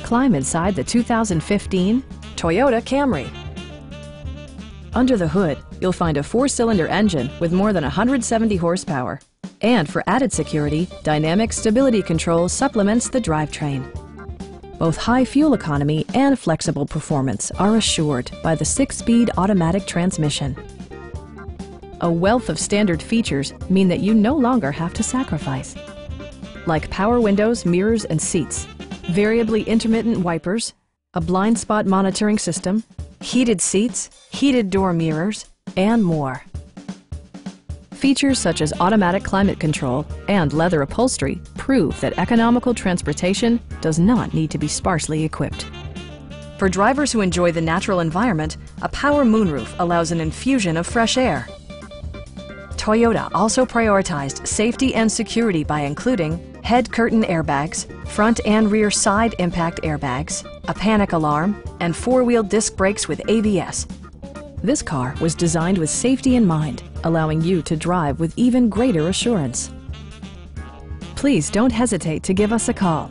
Climb inside the 2015 Toyota Camry. Under the hood, you'll find a 4-cylinder engine with more than 170 horsepower. And for added security, Dynamic Stability Control supplements the drivetrain. Both high fuel economy and flexible performance are assured by the 6-speed automatic transmission. A wealth of standard features mean that you no longer have to sacrifice, like power windows, mirrors, and seats, variably intermittent wipers, a blind spot monitoring system, heated seats, heated door mirrors, and more. Features such as automatic climate control and leather upholstery prove that economical transportation does not need to be sparsely equipped. For drivers who enjoy the natural environment, a power moonroof allows an infusion of fresh air. Toyota also prioritized safety and security by including head curtain airbags, front and rear side impact airbags, a panic alarm, and 4-wheel disc brakes with ABS. This car was designed with safety in mind, allowing you to drive with even greater assurance. Please don't hesitate to give us a call.